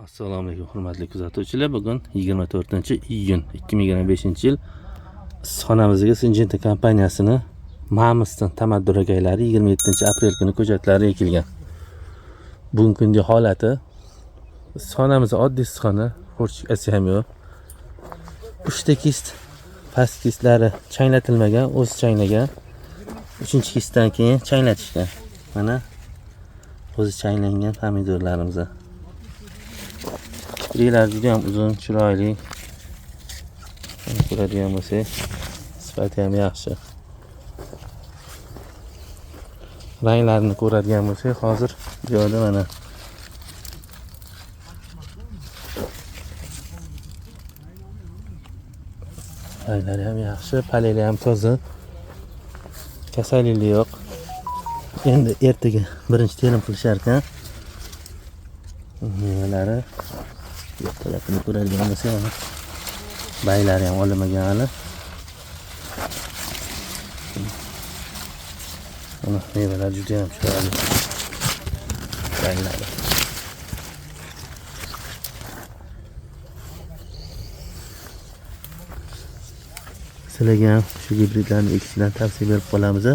Assalomu alaykum hurmatli kuzatuvchilar. Bugun 24-iyun 2025-yil issiqxonamizga Syngenta kompaniyasini Ma'miston tamadduragaylari 27-aprel kuni ko'chatlari ekilgan. Bugungi kunda holati issiqxonamiz oddiy issiqxona, xurjikasi ham yo'q. Uchta kist, past kistlari changlatilmagan, o'zi changlagan. 3-kistdan keyin changlatishgan. Mana o'zi changlangan pomidorlarimiz. Trilar juda ham uzun, chiroyli. Ko'radigan bo'lsak, sifati ham yaxshi. Ranglarini ko'radigan bo'lsak, hozir bu yerda mana ranglari ham yaxshi, paleli ham toza. Kasallik yo'q. Endi ertaga birinchi terim qilishar ekan. Mevalari tarafini ko'radigan bo'lsak, baylari ham olmagan hali. Mana mevalar juda ham chiroyli. Baylari. Sizlarga ham shu gibridlarni ekishdan tavsiya berib qolamiz.